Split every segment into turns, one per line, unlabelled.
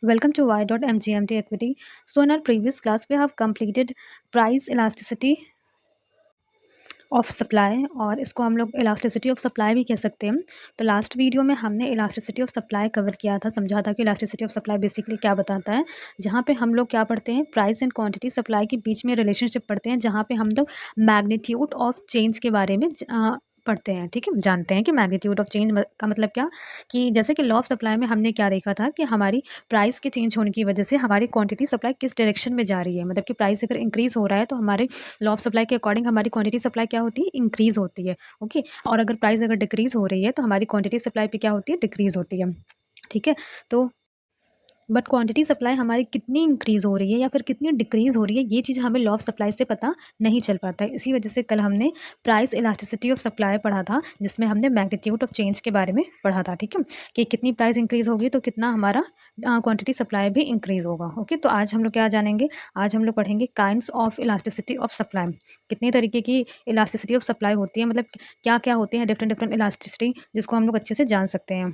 Welcome to Y.MGMT Equity. So, in our previous class, we have completed price elasticity of supply और इसको हम लोग elasticity of supply भी कह सकते हैं। तो लास्ट वीडियो में हमने इलास्टिसिटी ऑफ सप्लाई कवर किया था, समझा था कि इलास्टिसिटी ऑफ सप्लाई बेसिकली क्या बताता है। जहाँ पे हम लोग क्या पढ़ते हैं, प्राइस एंड क्वांटिटी सप्लाई के बीच में रिलेशनशिप पढ़ते हैं, जहाँ पे हम लोग मैग्नीट्यूड ऑफ चेंज के बारे में पढ़ते हैं। ठीक है, जानते हैं कि मैग्नीट्यूड ऑफ चेंज का मतलब क्या, कि जैसे कि लॉ ऑफ सप्लाई में हमने क्या देखा था कि हमारी प्राइस के चेंज होने की वजह से हमारी क्वांटिटी सप्लाई किस डायरेक्शन में जा रही है। मतलब कि प्राइस अगर इंक्रीज हो रहा है तो हमारे लॉ ऑफ सप्लाई के अकॉर्डिंग हमारी क्वांटिटी सप्लाई क्या होती है, इंक्रीज होती है। ओके, और अगर प्राइस अगर डिक्रीज हो रही है तो हमारी क्वांटिटी सप्लाई पे क्या होती है, डिक्रीज होती है। ठीक है, तो बट क्वांटिटी सप्लाई हमारी कितनी इंक्रीज हो रही है या फिर कितनी डिक्रीज हो रही है, ये चीज़ हमें लॉ ऑफ सप्लाई से पता नहीं चल पाता है। इसी वजह से कल हमने प्राइस इलास्टिसिटी ऑफ सप्लाई पढ़ा था, जिसमें हमने मैग्नीट्यूड ऑफ चेंज के बारे में पढ़ा था। ठीक है, कि कितनी प्राइस इंक्रीज होगी तो कितना हमारा क्वांटिटी सप्लाई भी इंक्रीज होगा। ओके, तो आज हम लोग क्या जानेंगे, आज हम लोग पढ़ेंगे kinds of elasticity of supply. कितने तरीके की इलास्टिसिटी ऑफ सप्लाई होती है, मतलब क्या क्या होते हैं डिफरेंट डिफरेंट इलास्टिसिटी, जिसको हम लोग अच्छे से जान सकते हैं।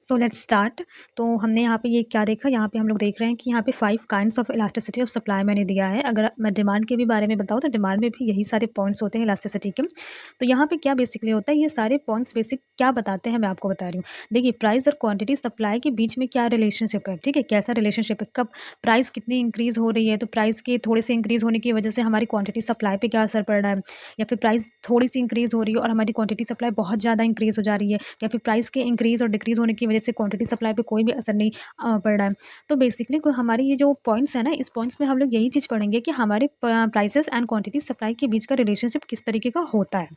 So let's start. तो हमने यहाँ पे ये क्या देखा, यहाँ पे हम लोग देख रहे हैं कि यहाँ पे 5 kinds of elasticity of supply मैंने दिया है। अगर मैं डिमांड के भी बारे में बताऊँ तो डिमांड में भी यही सारे पॉइंट्स होते हैं इलास्टिसिटी के। तो यहाँ पे क्या बेसिकली होता है, ये सारे पॉइंट्स बेसिक क्या बताते हैं मैं आपको बता रही हूँ। देखिए, प्राइस और क्वांटिटी सप्लाई के बीच में क्या रिलेशनशिप है। ठीक है, कैसा रिलेशनशिप है, कब प्राइस कितनी इंक्रीज हो रही है तो प्राइस के थोड़े से इंक्रीज होने की वजह से हमारी क्वांटिटी सप्लाई पे क्या असर पड़ रहा है, या फिर प्राइस थोड़ी सी इंक्रीज हो रही है और हमारी क्वांटिटी सप्लाई बहुत ज़्यादा इंक्रीज हो जा रही है, या फिर प्राइस के इंक्रीज और डिक्रीज होने की वजह से क्वांटिटी सप्लाई पे कोई भी असर नहीं पड़ रहा है। तो बेसिकली हमारे ये जो पॉइंट्स है ना, इस पॉइंट्स में हम लोग यही चीज़ पढ़ेंगे कि हमारे प्राइसेस एंड क्वांटिटी सप्लाई के बीच का रिलेशनशिप किस तरीके का होता है।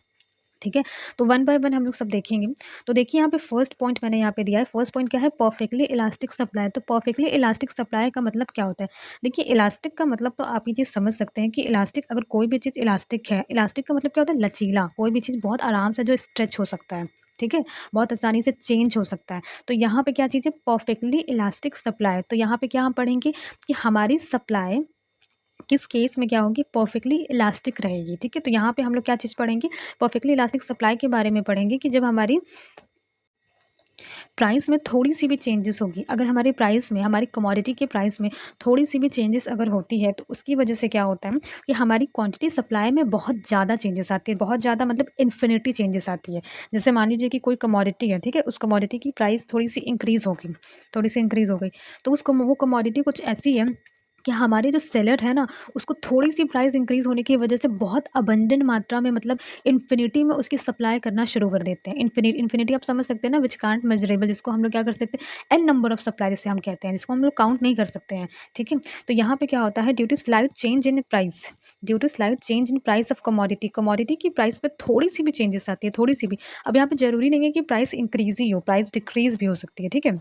ठीक है, तो वन बाय वन हम लोग सब देखेंगे। तो देखिए, यहाँ पे फर्स्ट पॉइंट मैंने यहाँ पे दिया है। फर्स्ट पॉइंट क्या है, परफेक्टली इलास्टिक सप्लाई। तो परफेक्टली इलास्टिक सप्लाई का मतलब क्या होता है। देखिए, इलास्टिक का मतलब तो आप ये चीज़ समझ सकते हैं कि इलास्टिक, अगर कोई भी चीज़ इलास्टिक है, इलास्टिक का मतलब क्या होता है, लचीला। कोई भी चीज़ बहुत आराम से जो स्ट्रेच हो सकता है। ठीक है, बहुत आसानी से चेंज हो सकता है। तो यहाँ पे क्या चीज़ है, परफेक्टली इलास्टिक सप्लाई। तो यहाँ पे क्या हम पढ़ेंगे कि हमारी सप्लाई किस केस में क्या होगी, परफेक्टली इलास्टिक रहेगी। ठीक है, तो यहाँ पे हम लोग क्या चीज़ पढ़ेंगे, परफेक्टली इलास्टिक सप्लाई के बारे में पढ़ेंगे कि जब हमारी प्राइस में थोड़ी सी भी चेंजेस होगी, अगर हमारी प्राइस में, हमारी कमोडिटी के प्राइस में थोड़ी सी भी चेंजेस अगर होती है तो उसकी वजह से क्या होता है कि हमारी क्वांटिटी सप्लाई में बहुत ज़्यादा चेंजेस आती है। बहुत ज़्यादा मतलब इन्फिनिटी चेंजेस आती है। जैसे मान लीजिए कि कोई कमोडिटी है, ठीक है, उस कमोडिटी की प्राइस थोड़ी सी इंक्रीज़ होगी, थोड़ी सी इंक्रीज़ हो गई, तो वो कमोडिटी कुछ ऐसी है कि हमारे जो सेलर है ना, उसको थोड़ी सी प्राइस इंक्रीज़ होने की वजह से बहुत अबंडेंट मात्रा में, मतलब इन्फिनिटी में उसकी सप्लाई करना शुरू कर देते हैं। इन्फिनिटी आप समझ सकते हैं ना, विच कांट मेजरेबल, जिसको हम लोग क्या कर सकते हैं, एन नंबर ऑफ सप्लाई जिसे हम कहते हैं, जिसको हम लोग काउंट नहीं कर सकते हैं। ठीक है, तो यहाँ पे क्या होता है, due to slight change in price, due to slight change in price of commodity, commodity की प्राइस पे थोड़ी सी भी चेंजेस आती है, थोड़ी सी भी। अब यहाँ पे जरूरी नहीं है कि प्राइस इंक्रीज ही हो, प्राइस डिक्रीज भी हो सकती है। ठीक है,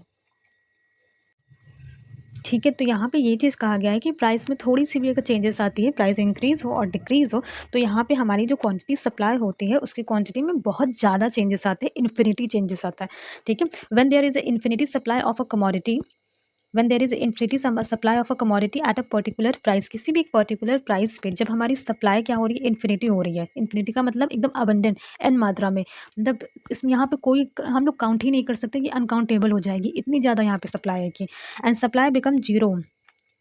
ठीक है, तो यहाँ पे ये चीज़ कहा गया है कि प्राइस में थोड़ी सी भी अगर चेंजेस आती है, प्राइस इंक्रीज़ हो और डिक्रीज़ हो, तो यहाँ पे हमारी जो क्वांटिटी सप्लाई होती है उसकी क्वांटिटी में बहुत ज़्यादा चेंजेस आते हैं, इन्फिनिटी चेंजेस आता है। ठीक है, when there is a infinity supply of a commodity, when there is infinity supply of a commodity at a particular price, किसी भी एक पर्टिकुलर प्राइस पे जब हमारी सप्लाई क्या हो रही है, इन्फिनिटी हो रही है। इन्फिनिटी का मतलब एकदम अबंडेंट, एन मात्रा में, मतलब इसमें यहाँ पे कोई हम लोग काउंट ही नहीं कर सकते, ये अनकाउंटेबल हो जाएगी, इतनी ज़्यादा यहाँ पे सप्लाई है कि, and supply become zero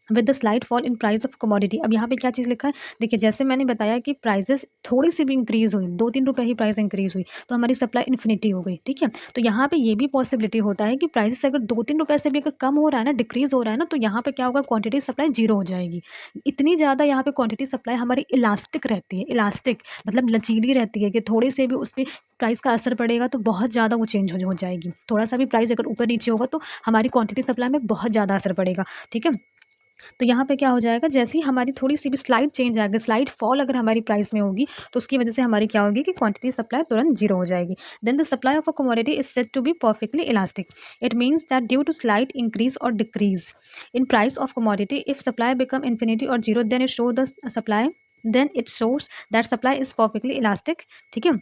with the slight fall in price of commodity. अब यहाँ पे क्या चीज़ लिखा है, देखिए जैसे मैंने बताया कि प्राइसेस थोड़ी सी भी इंक्रीज हुई, 2-3 रुपये ही प्राइस इंक्रीज हुई तो हमारी सप्लाई इन्फिनिटी हो गई। ठीक है, तो यहाँ पे ये भी पॉसिबिलिटी होता है कि प्राइसेस अगर 2-3 रुपये से भी अगर कम हो रहा है ना, डिक्रीज हो रहा है ना, तो यहाँ पे क्या होगा, क्वांटिटी सप्लाई जीरो हो जाएगी। इतनी ज़्यादा यहाँ पे क्वांटिटी सप्लाई हमारी इलास्टिक रहती है। इलास्टिक मतलब लचीली रहती है कि थोड़े से भी उस पर प्राइस का असर पड़ेगा तो बहुत ज़्यादा वो चेंज हो जाएगी। थोड़ा सा भी प्राइस अगर ऊपर नीचे होगा तो हमारी क्वांटिटी सप्लाई में बहुत ज़्यादा असर पड़ेगा। ठीक है, तो यहाँ पे क्या हो जाएगा, जैसे ही हमारी थोड़ी सी भी स्लाइड चेंज आएगा, स्लाइड फॉल अगर हमारी प्राइस में होगी तो उसकी वजह से हमारी क्या होगी कि क्वांटिटी सप्लाई तुरंत जीरो हो जाएगी। Then the supply of a commodity is said to be perfectly elastic. It means that due to slight increase और decrease in price of commodity, if supply become infinity और zero, then it show the supply, then it shows that supply is perfectly elastic. ठीक है,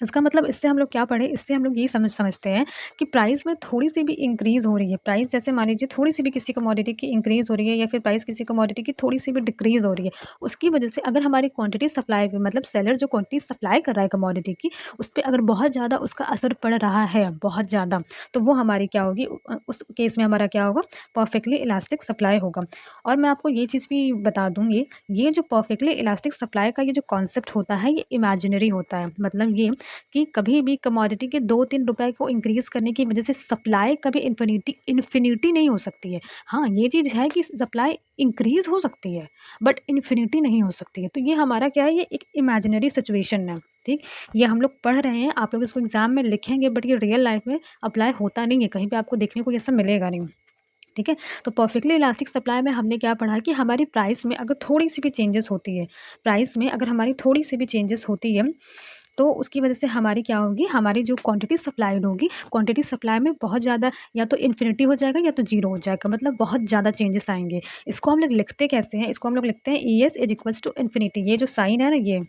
इसका मतलब इससे हम लोग क्या पढ़े, इससे हम लोग यही समझते हैं कि प्राइस में थोड़ी-सी भी इंक्रीज़ हो रही है, प्राइस जैसे मान लीजिए थोड़ी-सी भी किसी कमोडिटी की इंक्रीज़ हो रही है या फिर प्राइस किसी कमोडिटी की थोड़ी-सी भी डिक्रीज़ हो रही है, उसकी वजह से अगर हमारी क्वांटिटी सप्लाई पे मतलब सेलर जो क्वांटिटी सप्लाई कर रहा है कमोडिटी की, उस पे अगर बहुत ज़्यादा उसका असर पड़ रहा है, बहुत ज़्यादा, तो वो हमारी क्या होगी उस केस में हमारा क्या होगा, परफेक्टली इलास्टिक सप्लाई होगा। और मैं आपको ये चीज़ भी बता दूँ ये जो परफेक्टली इलास्टिक सप्लाई का ये जो कॉन्सेप्ट होता है, ये इमेजिनरी होता है। मतलब ये कि कभी भी कमोडिटी के 2-3 रुपए को इंक्रीज़ करने की वजह से सप्लाई कभी इन्फिनिटी नहीं हो सकती है। हाँ, ये चीज़ है कि सप्लाई इंक्रीज़ हो सकती है, बट इन्फिनिटी नहीं हो सकती है। तो ये हमारा क्या है, ये एक इमेजिनरी सिचुएशन है, ठीक? ये हम लोग पढ़ रहे हैं, आप लोग इसको एग्ज़ाम में लिखेंगे बट ये रियल लाइफ़ में अप्लाई होता नहीं है, कहीं पे आपको देखने को ये सब मिलेगा नहीं। ठीक है? तो परफेक्टली इलास्टिक सप्लाई में हमने क्या पढ़ा कि हमारी प्राइस में अगर थोड़ी-सी भी चेंजेस होती है, प्राइस में अगर हमारी थोड़ी-सी भी चेंजेस होती है, तो उसकी वजह से हमारी क्या होगी, हमारी जो क्वांटिटी सप्लाइड होगी, क्वांटिटी सप्लाई में बहुत ज़्यादा या तो इन्फिनिटी हो जाएगा या तो ज़ीरो हो जाएगा, मतलब बहुत ज़्यादा चेंजेस आएँगे। इसको हम लोग लिखते कैसे हैं? इसको हम लोग लिखते हैं ES is equals to infinity. ये जो साइन है ना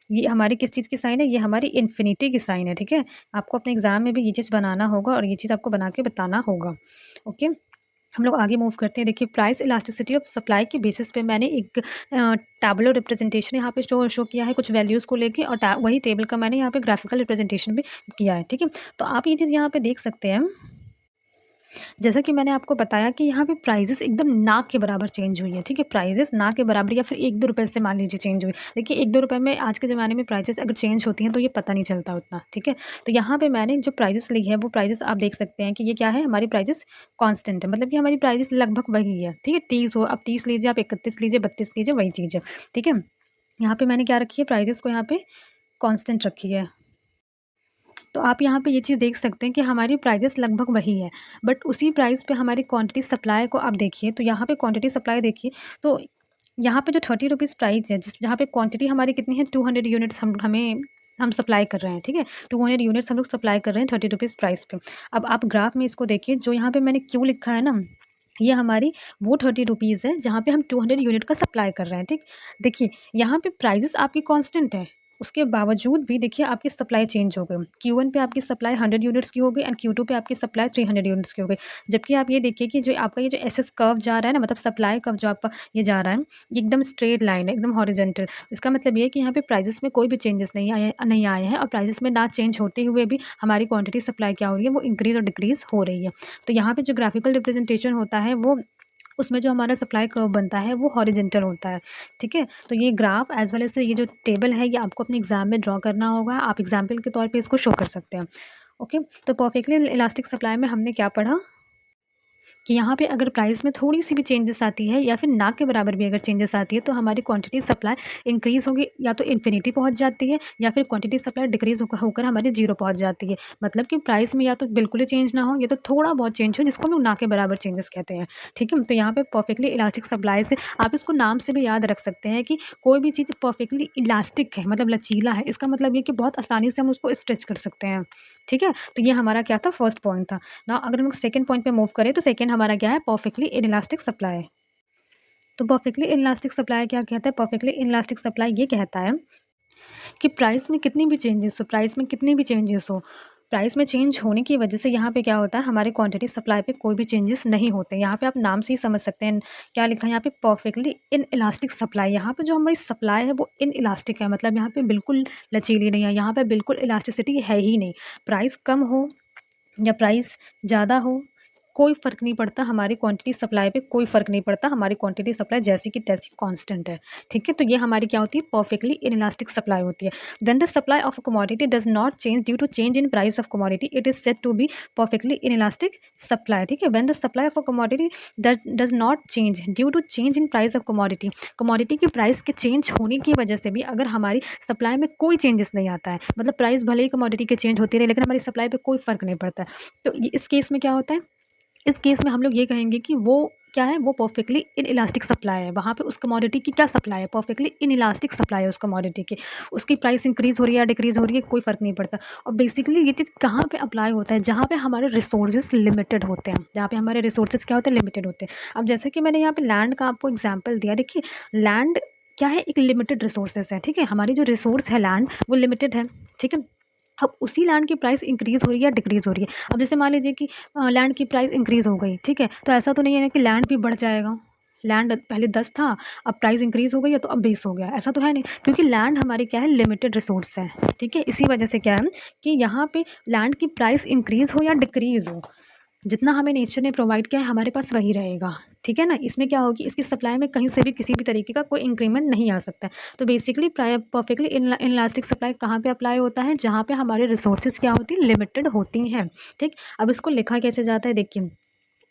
ये हमारी किस चीज़ की साइन है? ये हमारी इन्फिनिटी की साइन है, ठीक है? आपको अपने एग्ज़ाम में भी ये चीज़ बनाना होगा और ये चीज़ आपको बना के बताना होगा। ओके? हम लोग आगे मूव करते हैं। देखिए प्राइस इलास्टिसिटी ऑफ सप्लाई के बेसिस पे मैंने एक टैबुलर रिप्रेजेंटेशन यहाँ पे शो किया है कुछ वैल्यूज़ को लेके और वही टेबल का मैंने यहाँ पे ग्राफिकल रिप्रेजेंटेशन भी किया है, ठीक है? तो आप ये चीज़ यहाँ पे देख सकते हैं जैसा कि मैंने आपको बताया कि यहाँ पे प्राइसेज़ एकदम ना के बराबर चेंज हुई है, ठीक है? प्राइसेज़ ना के बराबर या फिर 1-2 रुपए से मान लीजिए चेंज हुई। देखिए 1-2 रुपए में आज के ज़माने में प्राइसेज़ अगर चेंज होती हैं तो ये पता नहीं चलता उतना, ठीक है? तो यहाँ पे मैंने जो प्राइसेज़ ली है वो प्राइसेज़ आप देख सकते हैं कि ये क्या है हमारी प्राइसेज़ कांस्टेंट है। मतलब कि हमारी प्राइसेज़ लगभग वही है, ठीक है? 30 हो अब 30 लीजिए, आप 31 लीजिए, 32 लीजिए, वही चीज़ है, ठीक है? यहाँ पे मैंने क्या रखी है प्राइसेज़ को यहाँ पे कांस्टेंट रखी है। तो आप यहाँ पे ये चीज़ देख सकते हैं कि हमारी प्राइसेस लगभग वही है, बट उसी प्राइस पे हमारी क्वांटिटी सप्लाई को आप देखिए, तो यहाँ पे क्वांटिटी सप्लाई देखिए, तो यहाँ पे जो 30 रुपीज़ प्राइस है, जहाँ पे क्वांटिटी हमारी कितनी है 200 यूनिट्स हम सप्लाई कर रहे हैं, ठीक है? 200 यूनिट्स हम लोग सप्लाई कर रहे हैं 30 रुपीज़ प्राइस पे। अब आप ग्राफ में इसको देखिए, जो यहाँ पे मैंने क्यू लिखा है ना, ये हमारी वो 30 रुपीज़ है, जहाँ पे हम 200 यूनिट का सप्लाई कर रहे हैं, ठीक? देखिए, यहाँ पे प्राइसेस आपकी कांस्टेंट है, उसके बावजूद भी देखिए आपकी सप्लाई चेंज हो गई। Q1 पे आपकी सप्लाई 100 यूनिट्स की हो गई एंड Q2 पे आपकी सप्लाई 300 यूनिट्स की हो गई। जबकि आप ये देखिए कि जो आपका ये जो एसएस कर्व जा रहा है ना, मतलब सप्लाई कर्व जो आपका ये जा रहा है, ये एकदम स्ट्रेट लाइन है, एकदम हॉरिजॉन्टल। इसका मतलब ये है कि यहाँ पे प्राइसेस में कोई भी चेंजेस नहीं आए हैं और प्राइसेस में ना चेंज होते हुए भी हमारी क्वांटिटी सप्लाई क्या हो रही है, वो इंक्रीज़ और डिक्रीज़ हो रही है। तो यहाँ पे जो ग्राफिकल रिप्रेजेंटेशन होता है वो उसमें जो हमारा सप्लाई कर्व बनता है वो हॉरिजॉन्टल होता है, ठीक है? तो ये ग्राफ एज़ वेल एज़ ये जो टेबल है ये आपको अपने एग्ज़ाम में ड्रॉ करना होगा। आप एग्ज़ाम्पल के तौर पे इसको शो कर सकते हैं। ओके? तो परफेक्टली इलास्टिक सप्लाई में हमने क्या पढ़ा कि यहाँ पे अगर प्राइस में थोड़ी-सी भी चेंजेस आती है या फिर ना के बराबर भी अगर चेंजेस आती है तो हमारी क्वांटिटी सप्लाई इंक्रीज़ होगी या तो इन्फिनिटी पहुँच जाती है या फिर क्वांटिटी सप्लाई डिक्रीज़ होकर हमारी ज़ीरो पहुँच जाती है। मतलब कि प्राइस में या तो बिल्कुल ही चेंज ना हो या तो थोड़ा बहुत चेंज हो जिसको हम लोग ना के बराबर चेंजेस कहते हैं। ठीक है? तो यहाँ पे परफेक्टली इलास्टिक सप्लाई से आप इसको नाम से भी याद रख सकते हैं कि कोई भी चीज़ परफेक्टली इलास्टिक है मतलब लचीला है। इसका मतलब ये कि बहुत आसानी से हम उसको स्ट्रेच कर सकते हैं। ठीक है? तो ये हमारा क्या था फर्स्ट पॉइंट था। नाउ अगर हम लोग सेकंड पॉइंट पे मूव करें तो सेकंड हमारा क्या है परफेक्टली इनइलास्टिक सप्लाई। तो परफेक्टली इनइलास्टिक सप्लाई क्या कहता है? परफेक्टली इनइलास्टिक सप्लाई ये कहता है कि प्राइस में कितनी भी चेंजेस हो, प्राइस में चेंज होने की वजह से यहाँ पे क्या होता है हमारी क्वांटिटी सप्लाई पे कोई भी चेंजेस नहीं होते। यहाँ पे आप नाम से ही समझ सकते हैं क्या लिखा है यहाँ पे परफेक्टली इनइलास्टिक सप्लाई। यहाँ पे जो हमारी सप्लाई है वो इनइलास्टिक है, मतलब यहाँ पे बिल्कुल लचीली नहीं है, यहाँ पे बिल्कुल इलास्टिसिटी है ही नहीं। प्राइस कम हो या प्राइस ज़्यादा हो, कोई फ़र्क नहीं पड़ता, हमारी क्वांटिटी सप्लाई पे कोई फ़र्क नहीं पड़ता, हमारी क्वांटिटी सप्लाई जैसी की तैसी कांस्टेंट है, ठीक है? तो ये हमारी क्या होती है परफेक्टली इनइलास्टिक सप्लाई होती है। When the supply of a commodity does not change due to change in price of commodity, it is said to be perfectly inelastic supply, ठीक है? When the supply of a commodity does not change due to change in price of commodity, commodity की price के change होने की वजह से भी अगर हमारी सप्लाई में कोई चेंजेस नहीं आता है, मतलब प्राइस भले ही कमोडिटी के चेंज होती रहे लेकिन हमारी सप्लाई पे कोई फ़र्क नहीं पड़ता है। तो ये इस केस में क्या होता है, इस केस में हम लोग ये कहेंगे कि वो क्या है, वो परफेक्टली इनइलास्टिक सप्लाई है। वहाँ पे उस कमोडिटी की क्या सप्लाई है, परफेक्टली इनइलास्टिक सप्लाई है उस कमोडिटी की। उसकी प्राइस इंक्रीज़ हो रही है या डिक्रीज़ हो रही है, कोई फ़र्क नहीं पड़ता। और बेसिकली ये चीज़ कहाँ पे अप्लाई होता है, जहाँ पे हमारे रिसोर्सेज़ लिमिटेड होते हैं, जहाँ पे हमारे रिसोर्सेज़ क्या होते हैं, लिमिटेड होते हैं। अब जैसे कि मैंने यहाँ पे लैंड का आपको एग्ज़ाम्पल दिया, देखिए लैंड क्या है, एक लिमिटेड रिसोर्सेज़ है, ठीक है? हमारी जो रिसोर्स है लैंड, वो लिमिटेड है, ठीक है? अब उसी लैंड की प्राइस इंक्रीज़ हो रही है या डिक्रीज़ हो रही है। अब जैसे मान लीजिए कि लैंड की प्राइस इंक्रीज़ हो गई, ठीक है? तो ऐसा तो नहीं है ना कि लैंड भी बढ़ जाएगा। लैंड पहले 10 था, अब प्राइस इंक्रीज़ हो गई है तो अब 20 हो गया, ऐसा तो है नहीं। क्योंकि लैंड हमारी क्या है, लिमिटेड रिसोर्स है, ठीक है? इसी वजह से क्या है कि यहाँ पे लैंड की प्राइस इंक्रीज़ हो या डिक्रीज़ हो, जितना हमें नेचर ने प्रोवाइड किया है हमारे पास वही रहेगा, ठीक है ना? इसमें क्या होगी, इसकी सप्लाई में कहीं से भी किसी भी तरीके का कोई इंक्रीमेंट नहीं आ सकता है। तो बेसिकली परफेक्टली इनलास्टिक सप्लाई कहाँ पे अप्लाई होता है, जहाँ पे हमारे रिसोर्सेज क्या होती हैं, लिमिटेड होती हैं, ठीक? अब इसको लिखा कैसे जाता है, देखिए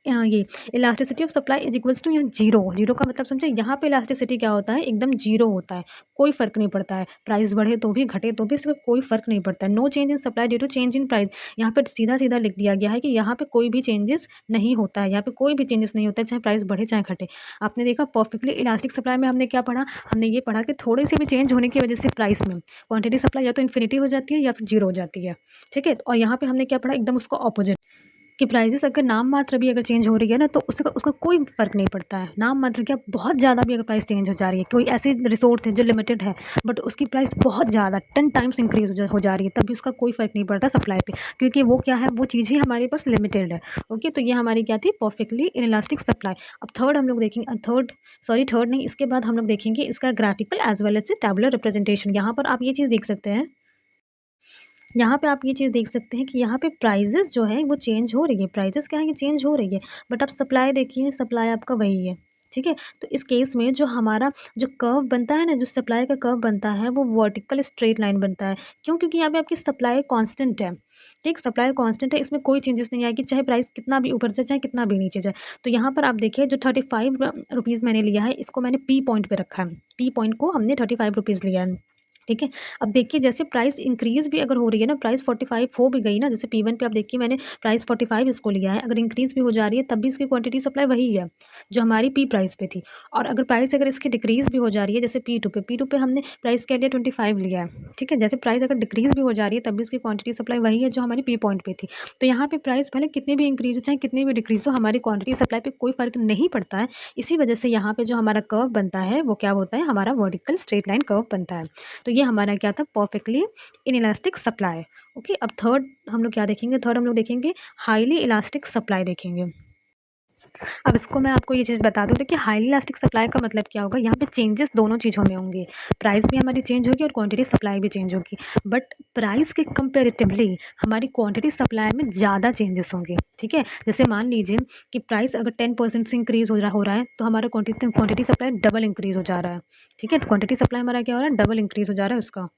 ये elasticity of supply is equals to, यहाँ जीरो, जीरो का मतलब समझे, यहाँ पे इलास्टिसिटी क्या होता है, एकदम जीरो होता है, कोई फ़र्क नहीं पड़ता है, प्राइस बढ़े तो भी घटे तो भी इसमें कोई फ़र्क नहीं पड़ता है। No change in supply due to change in price, यहाँ पे सीधा सीधा लिख दिया गया है कि यहाँ पे कोई भी चेंजेस नहीं होता है, यहाँ पे कोई भी चेंजेस नहीं होता है, चाहे प्राइस बढ़े चाहे घटे। आपने देखा परफेक्टली इलास्टिक सप्लाई में हमने क्या पढ़ा, हमने ये पढ़ा कि थोड़ी सी भी चेंज होने की वजह से प्राइस में क्वांटिटी सप्लाई या तो इन्फिनिटी हो जाती है या फिर जीरो हो जाती है, ठीक है? और यहाँ पे हमने क्या पढ़ा, एकदम उसको ऑपोजिट, कि प्राइसेस अगर नाम मात्र भी अगर चेंज हो रही है ना, तो उसका उसका कोई फ़र्क नहीं पड़ता है। नाम मात्र क्या, बहुत ज़्यादा भी अगर प्राइस चेंज हो जा रही है, कोई ऐसी रिसोर्स है जो लिमिटेड है बट उसकी प्राइस बहुत ज़्यादा 10 टाइम्स इंक्रीज़ हो जा रही है, तब भी उसका कोई फ़र्क नहीं पड़ता सप्लाई पे, क्योंकि वो क्या है, वो चीज़ ही हमारे पास लिमिटेड है। ओके, तो ये हमारी क्या थी, परफेक्टली इनइलास्टिक सप्लाई। अब थर्ड हम लोग देखेंगे, थर्ड नहीं, इसके बाद हम लोग देखेंगे इसका graphical as well as tabular representation. यहाँ पर आप ये चीज़ देख सकते हैं, यहाँ पे आप ये चीज़ देख सकते हैं कि यहाँ पे प्राइजेज़ जो है वो चेंज हो रही है, प्राइजेज़ क्या है, ये चेंज हो रही है, बट आप सप्लाई देखिए, सप्लाई आपका वही है, ठीक है? तो इस केस में जो हमारा जो कर्व बनता है ना, जो सप्लाई का कर्व बनता है वो वर्टिकल स्ट्रेट लाइन बनता है। क्यों? क्योंकि यहाँ पे आपकी सप्लाई कांस्टेंट है, ठीक? सप्लाई कांस्टेंट है, इसमें कोई चेंजेस नहीं आएगी, चाहे प्राइस कितना भी ऊपर जाए, चाहे कितना भी नीचे जाए। तो यहाँ पर आप देखिए, जो 35 रुपीज़ मैंने लिया है, इसको मैंने पी पॉइंट पे रखा है, पी पॉइंट को हमने 35 रुपीज़ लिया है, ठीक है? अब देखिए, जैसे प्राइस इंक्रीज़ भी अगर हो रही है ना, प्राइस 45 हो भी गई ना, जैसे P1 पे आप देखिए मैंने प्राइस 45 इसको लिया है, अगर इंक्रीज़ भी हो जा रही है तब भी इसकी क्वांटिटी सप्लाई वही है, जो हमारी P प्राइस पे थी। और अगर प्राइस अगर इसकी डिक्रीज़ भी हो जा रही है, जैसे P2 पे हमने प्राइस क्या लिया, 25 लिया है, ठीक है? जैसे प्राइस अगर डिक्रीज़ भी हो जा रही है तब भी इसकी क्वांटिटी सप्लाई वही है जो हमारी P पॉइंट पे थी। तो यहाँ पे प्राइस भले कितनी भी इंक्रीज़ हो, चाहे कितनी भी डिक्रीज़ हो, हमारी क्वांटिटी सप्लाई पे कोई फ़र्क नहीं पड़ता है। इसी वजह से यहाँ पे जो हमारा कर्व बनता है वो क्या होता है, हमारा वर्टिकल स्ट्रेट लाइन कर्व बनता है। तो ये हमारा क्या था, परफेक्टली इनइलास्टिक सप्लाई। ओके, अब थर्ड हम लोग क्या देखेंगे, थर्ड हम लोग देखेंगे हाईली इलास्टिक सप्लाई देखेंगे। अब इसको मैं आपको ये चीज़ बता दूँ, देखिए हाईली इलास्टिक सप्लाई का मतलब क्या होगा, यहाँ पे चेंजेस दोनों चीज़ों में होंगे, प्राइस भी हमारी चेंज होगी और क्वांटिटी सप्लाई भी चेंज होगी, बट प्राइस के कंपेरेटिवली हमारी क्वांटिटी सप्लाई में ज़्यादा चेंजेस होंगे, ठीक है? जैसे मान लीजिए कि प्राइस अगर 10% से इंक्रीज़ हो रहा है तो हमारा क्वांटिटी सप्लाई डबल इंक्रीज़ हो जा रहा है, ठीक है? क्वांटिटी सप्लाई हमारा क्या हो रहा है, डबल इंक्रीज़ हो जा रहा है उसका।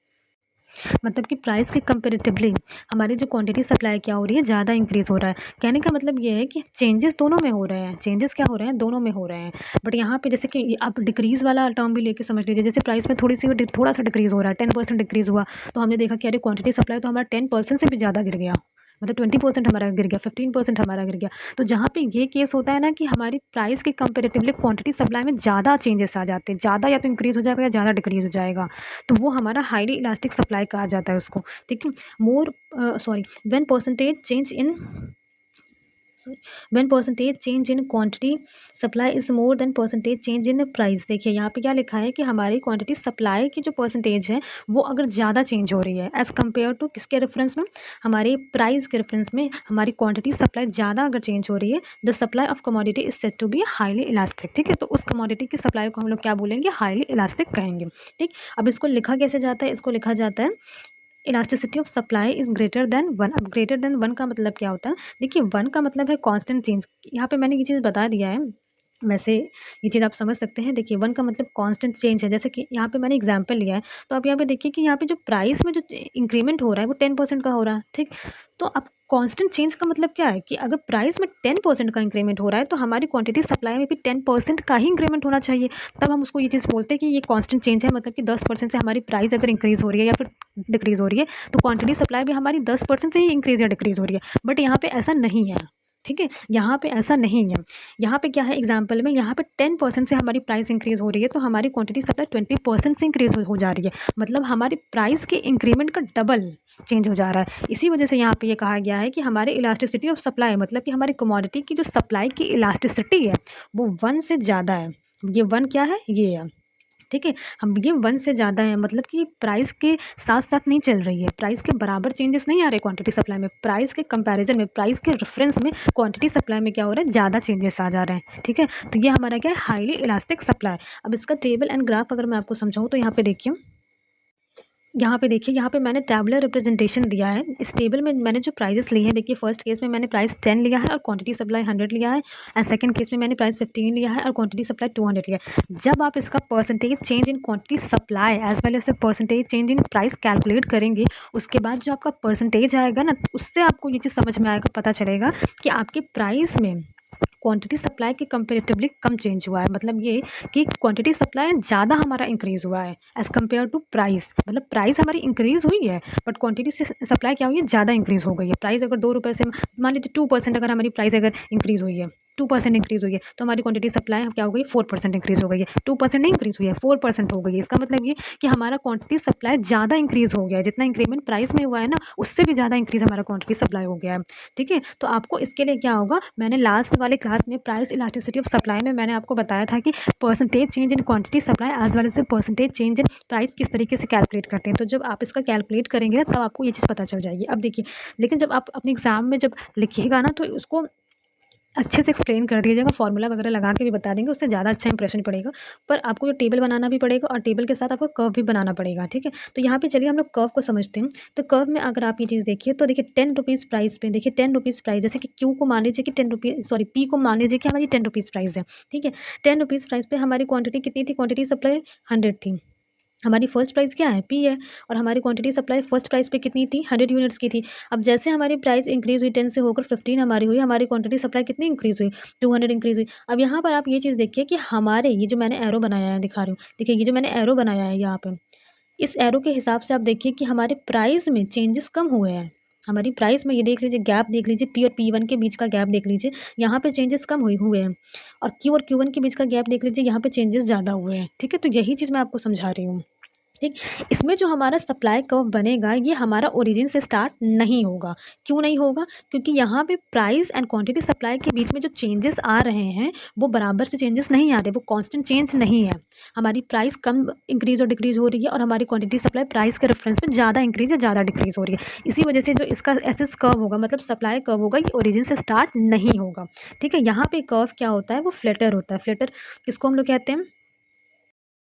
मतलब कि प्राइस के कंपैरेटिवली हमारी जो क्वांटिटी सप्लाई क्या हो रही है, ज़्यादा इंक्रीज़ हो रहा है। कहने का मतलब ये है कि चेंजेस दोनों में हो रहे हैं, चेंजेस क्या हो रहे हैं, दोनों में हो रहे हैं। बट यहाँ पे जैसे कि आप डिक्रीज़ वाला टर्म भी लेके समझ लीजिए, जैसे प्राइस में थोड़ा-सा डिक्रीज़ हो रहा है, 10% डिक्रीज़ हुआ, तो हमने देखा कि अरे क्वांटिटी सप्लाई तो हमारा 10% से भी ज़्यादा गिर गया। मतलब 20% हमारा गिर गया, 15% हमारा गिर गया। तो जहाँ पे ये केस होता है ना कि हमारी प्राइस के कंपैरेटिवली क्वांटिटी सप्लाई में ज़्यादा चेंजेस आ जाते हैं, ज़्यादा या तो इंक्रीज़ हो जाएगा या ज़्यादा डिक्रीज़ हो जाएगा। तो वो हमारा हाईली इलास्टिक सप्लाई कहा जाता है उसको, ठीक है? More sorry when percentage change in sorry when percentage change in quantity supply is more than percentage change in price. देखिए यहाँ पे क्या लिखा है कि हमारी क्वांटिटी सप्लाई की जो परसेंटेज है वो अगर ज़्यादा चेंज हो रही है एज़ कम्पेयर टू किसके रेफरेंस में, हमारे प्राइस के रेफरेंस में हमारी क्वांटिटी सप्लाई ज़्यादा अगर चेंज हो रही है, the supply of commodity is said to be highly elastic, ठीक है? तो उस कमोडिटी की सप्लाई को हम लोग क्या बोलेंगे, हाईली इलास्टिक कहेंगे, ठीक? अब इसको लिखा कैसे जाता है, इसको लिखा जाता है elasticity of supply is greater than 1। अब ग्रेटर देन 1 का मतलब क्या होता है, देखिए 1 का मतलब है कांस्टेंट चेंज, यहाँ पे मैंने ये चीज़ बता दिया है, वैसे ये चीज़ आप समझ सकते हैं। देखिए 1 का मतलब कांस्टेंट चेंज है, जैसे कि यहाँ पे मैंने एग्जांपल लिया है, तो आप यहाँ पे देखिए कि यहाँ पे जो प्राइस में जो इंक्रीमेंट हो रहा है वो 10% का हो रहा है, ठीक? तो अब कांस्टेंट चेंज का मतलब क्या है कि अगर प्राइस में 10% का इंक्रीमेंट हो रहा है तो हमारी क्वांटिटी सप्लाई में भी 10% का ही इंक्रीमेंट होना चाहिए, तब हम उसको ये चीज़ बोलते हैं कि ये कांस्टेंट चेंज है। मतलब कि 10% से हमारी प्राइस अगर इंक्रीज़ हो रही है या फिर डिक्रीज़ हो रही है, तो क्वांटिटी सप्लाई भी हमारी 10% से ही इंक्रीज़ या डिक्रीज़ हो रही है। बट यहाँ पे ऐसा नहीं है, ठीक है? यहाँ पे ऐसा नहीं है। यहाँ पे क्या है, एग्जाम्पल में यहाँ पे 10% से हमारी प्राइस इंक्रीज़ हो रही है तो हमारी क्वांटिटी सप्लाई 20% से इंक्रीज़ हो जा रही है। मतलब हमारी प्राइस के इंक्रीमेंट का डबल चेंज हो जा रहा है। इसी वजह से यहाँ पे ये कहा गया है कि हमारे इलास्टिसिटी ऑफ सप्लाई, मतलब कि हमारी कमोडिटी की जो सप्लाई की इलास्टिसिटी है वो 1 से ज़्यादा है। ये 1 क्या है, ये है, ठीक है? हम ये 1 से ज़्यादा है मतलब कि प्राइस के साथ-साथ नहीं चल रही है, प्राइस के बराबर चेंजेस नहीं आ रहे क्वांटिटी सप्लाई में, प्राइस के कंपैरिज़न में, प्राइस के रेफ़रेंस में क्वांटिटी सप्लाई में क्या हो रहा है, ज़्यादा चेंजेस आ जा रहे हैं, ठीक है? तो ये हमारा क्या है, हाइली इलास्टिक सप्लाई। अब इसका टेबल एंड ग्राफ अगर मैं आपको समझाऊँ तो यहाँ पे देखिए, यहाँ पे मैंने टैबुलर रिप्रेजेंटेशन दिया है। इस टेबल में मैंने जो प्राइसेस लिए हैं, देखिए फर्स्ट केस में मैंने प्राइस 10 लिया है और क्वांटिटी सप्लाई 100 लिया है एंड सेकंड केस में मैंने प्राइस 15 लिया है और क्वांटिटी सप्लाई 200 लिया है। जब आप इसका percentage change in quantity supply as well as percentage change in price calculate करेंगे, उसके बाद जो आपका परसेंटेज आएगा ना, उससे आपको ये चीज़ समझ में आएगा, पता चलेगा कि आपके प्राइस में क्वांटिटी सप्लाई के कंपैरेटिवली कम चेंज हुआ है। मतलब ये कि क्वांटिटी सप्लाई ज़्यादा हमारा इंक्रीज़ हुआ है एज़ कम्पेयर टू प्राइस। मतलब प्राइस हमारी इंक्रीज़ हुई है बट क्वांटिटी से सप्लाई क्या हुई है, ज़्यादा इंक्रीज़ हो गई है। प्राइस अगर ₹2 से मान लीजिए 2% अगर हमारी प्राइस अगर इंक्रीज़ हुई है, 2% इंक्रीज़ हुई है, तो हमारी क्वांटिटी सप्लाई क्या हो गई, 4% इंक्रीज़ हो गई है। 2% नहीं इंक्रीज़ हुई है, 4% हो गई है। इसका मतलब ये कि हमारा क्वांटिटी सप्लाई ज़्यादा इंक्रीज़ हो गया है। जितना इंक्रीमेंट प्राइस में हुआ है ना, उससे भी ज़्यादा इंक्रीज़ हमारा क्वांटिटी सप्लाई हो गया है। ठीक है? तो आपको इसके लिए क्या होगा, मैंने लास्ट वाले क्लास में प्राइस इलास्टिसिटी ऑफ सप्लाई में मैंने आपको बताया था कि percentage change in quantity supply as well as percentage change in price किस तरीके से कैलकुलेट करते हैं। तो जब आप इसका कैलकुलेट करेंगे ना, तब आपको ये चीज़ पता चल जाएगी। अब देखिए, लेकिन जब आप अपने एग्जाम में जब लिखिएगा ना, तो उसको अच्छे से एक्सप्लेन कर दीजिएगा, फॉर्मूला वगैरह लगा के भी बता देंगे, उससे ज़्यादा अच्छा इंप्रेशन पड़ेगा। पर आपको जो टेबल बनाना भी पड़ेगा और टेबल के साथ आपको कर्व भी बनाना पड़ेगा, ठीक है? तो यहाँ पे चलिए हम लोग कर्व को समझते हैं। तो कर्व में अगर आप ये चीज़ देखिए, तो देखिए 10 रुपीज़ प्राइस पे देखिए 10 रुपीज़ प्राइस, जैसे कि क्यू को मान लीजिए कि 10 रुपीज़, सॉरी पी को मान लीजिए कि हमारी 10 रुपीज़ प्राइस है, ठीक है? 10 रुपीज़ प्राइस पे हमारी क्वांटिटी कितनी थी, क्वांटिटी सप्लाई 100 थी। हमारी फर्स्ट प्राइस क्या है, पी है, और हमारी क्वांटिटी सप्लाई फर्स्ट प्राइस पे कितनी थी, 100 यूनिट्स की थी। अब जैसे हमारी प्राइस इंक्रीज़ हुई 10 से होकर 15 हमारी हुई, हमारी क्वांटिटी सप्लाई कितनी इंक्रीज़ हुई, 200 इंक्रीज़ हुई। अब यहाँ पर आप ये चीज़ देखिए कि हमारे ये जो मैंने एरो बनाया है, दिखा रही हूँ, देखिए ये जो मैंने एरो बनाया है यहाँ पे, इस एरो के हिसाब से आप देखिए कि हमारे प्राइस में चेंजेस कम हुए हैं। हमारी प्राइस में ये देख लीजिए, गैप देख लीजिए, पी और P1 के बीच का गैप देख लीजिए, यहाँ पे चेंजेस कम हुए हैं। और क्यू और Q1 के बीच का गैप देख लीजिए, यहाँ पे चेंजेस ज़्यादा हुए हैं, ठीक है? तो यही चीज़ मैं आपको समझा रही हूँ। ठीक, इसमें जो हमारा सप्लाई कर्व बनेगा, ये हमारा ओरिजिन से स्टार्ट नहीं होगा। क्यों नहीं होगा? क्योंकि यहाँ पे प्राइस एंड क्वांटिटी सप्लाई के बीच में जो चेंजेस आ रहे हैं, वो बराबर से चेंजेस नहीं आ रहे, वो कांस्टेंट चेंज नहीं है। हमारी प्राइस कम इंक्रीज़ और डिक्रीज़ हो रही है और हमारी क्वांटिटी सप्लाई प्राइस के रेफरेंस में ज़्यादा इंक्रीज़ या ज़्यादा डिक्रीज़ हो रही है। इसी वजह से जो इसका एसएस कर्व होगा, मतलब सप्लाई कर्व होगा, ये ओरिजिन से स्टार्ट नहीं होगा। ठीक है? यहाँ पे कर्व क्या होता है, वो फ्लैटर होता है। फ्लैटर किसको हम लोग कहते हैं?